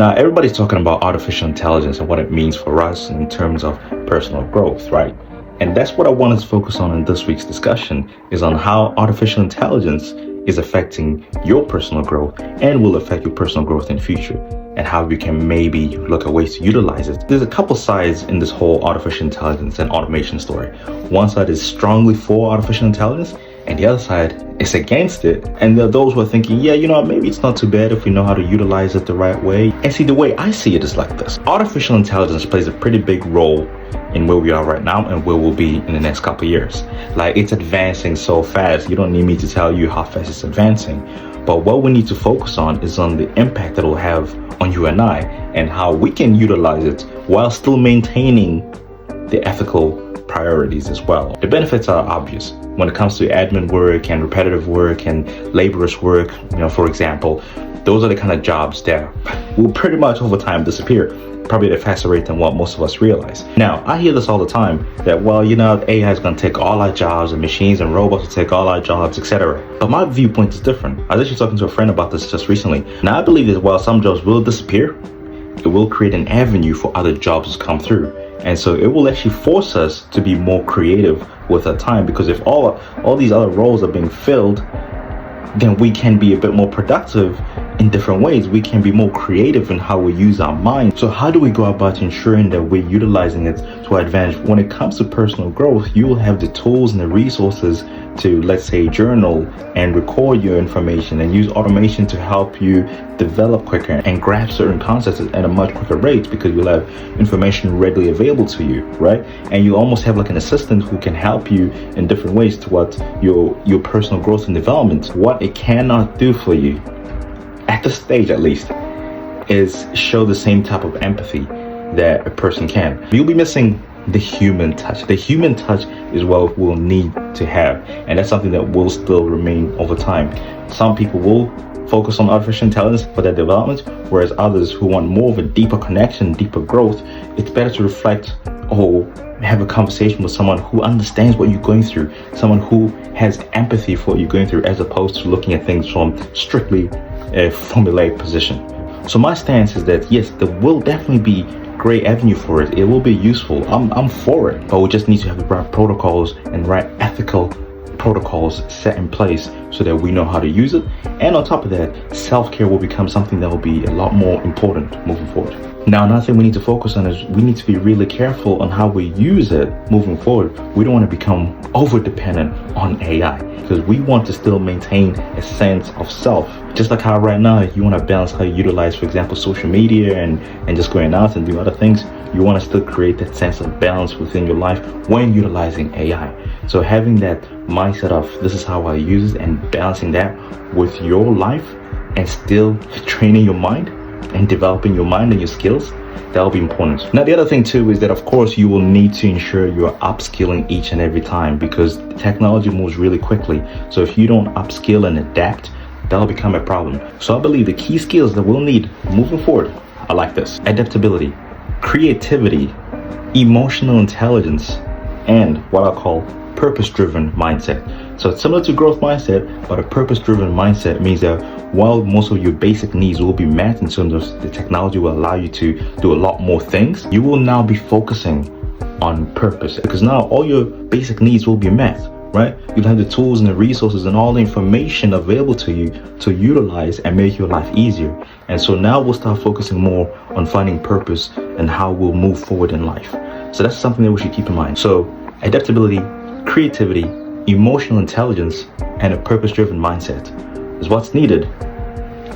Now, everybody's talking about artificial intelligence and what it means for us in terms of personal growth, right? And that's what I wanted to focus on in this week's discussion, is on how artificial intelligence is affecting your personal growth and will affect your personal growth in the future, and how you can maybe look at ways to utilize it. There's a couple sides in this whole artificial intelligence and automation story. One side is strongly for artificial intelligence, and the other side is against it. And there are those who are thinking, yeah, maybe it's not too bad if we know how to utilize it the right way. And see, the way I see it is like this. Artificial intelligence plays a pretty big role in where we are right now and where we'll be in the next couple of years. Like, it's advancing so fast. You don't need me to tell you how fast it's advancing. But what we need to focus on is on the impact that it will have on you and I, and how we can utilize it while still maintaining the ethical priorities as well. The benefits are obvious when it comes to admin work and repetitive work and laborious work. For example, those are the kind of jobs that will pretty much over time disappear, probably at a faster rate than what most of us realize. Now, I hear this all the time that, AI is going to take all our jobs, and machines and robots will take all our jobs, etc. But my viewpoint is different. I was actually talking to a friend about this just recently. Now, I believe that while some jobs will disappear, it will create an avenue for other jobs to come through. And so it will actually force us to be more creative with our time, because if all these other roles are being filled, then we can be a bit more productive in different ways. We can be more creative in how we use our mind. So how do we go about ensuring that we're utilizing it to our advantage? When it comes to personal growth, you will have the tools and the resources to, let's say, journal and record your information and use automation to help you develop quicker and grasp certain concepts at a much quicker rate, because you'll have information readily available to you, right? And you almost have like an assistant who can help you in different ways towards your personal growth and development. What it cannot do for you, at this stage at least, is show the same type of empathy that a person can. You'll be missing the human touch. The human touch is what we'll need to have, and that's something that will still remain over time. Some people will focus on artificial intelligence for their development, whereas others who want more of a deeper connection, deeper growth, it's better to reflect or have a conversation with someone who understands what you're going through, someone who has empathy for what you're going through, as opposed to looking at things from strictly a formulaic position. So my stance is that yes, there will definitely be great avenue for it. It will be useful. I'm for it, but we just need to have the right protocols and right ethical protocols set in place so that we know how to use it. And on top of that, self-care will become something that will be a lot more important moving forward. Now, another thing we need to focus on is we need to be really careful on how we use it moving forward. We don't want to become over-dependent on AI, because we want to still maintain a sense of self. Just like how right now you want to balance how you utilize, for example, social media and just going out and doing other things. You want to still create that sense of balance within your life when utilizing AI. So having that mindset of this is how I use it, and balancing that with your life and still training your mind and developing your mind and your skills, that'll be important. Now, the other thing too is that, of course, you will need to ensure you're upskilling each and every time, because technology moves really quickly. So if you don't upskill and adapt, that'll become a problem. So I believe the key skills that we'll need moving forward are like this: adaptability, creativity, emotional intelligence, and what I call purpose-driven mindset. So it's similar to growth mindset, but a purpose-driven mindset means that while most of your basic needs will be met in terms of the technology will allow you to do a lot more things, you will now be focusing on purpose, because now all your basic needs will be met, right? You'll have the tools and the resources and all the information available to you to utilize and make your life easier. And so now we'll start focusing more on finding purpose and how we'll move forward in life. So that's something that we should keep in mind. So adaptability, creativity, emotional intelligence, and a purpose-driven mindset is what's needed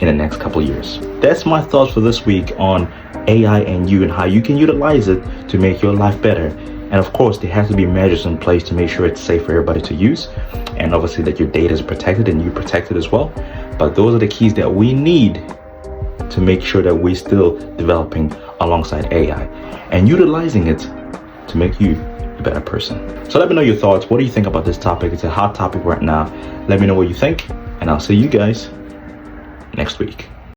in the next couple of years. That's my thoughts for this week on AI and you, and how you can utilize it to make your life better. And of course, there has to be measures in place to make sure it's safe for everybody to use, and obviously that your data is protected and you protected as well. But those are the keys that we need to make sure that we're still developing alongside AI and utilizing it to make you a better person. So let me know your thoughts. What do you think about this topic? It's a hot topic right now. Let me know what you think, and I'll see you guys next week.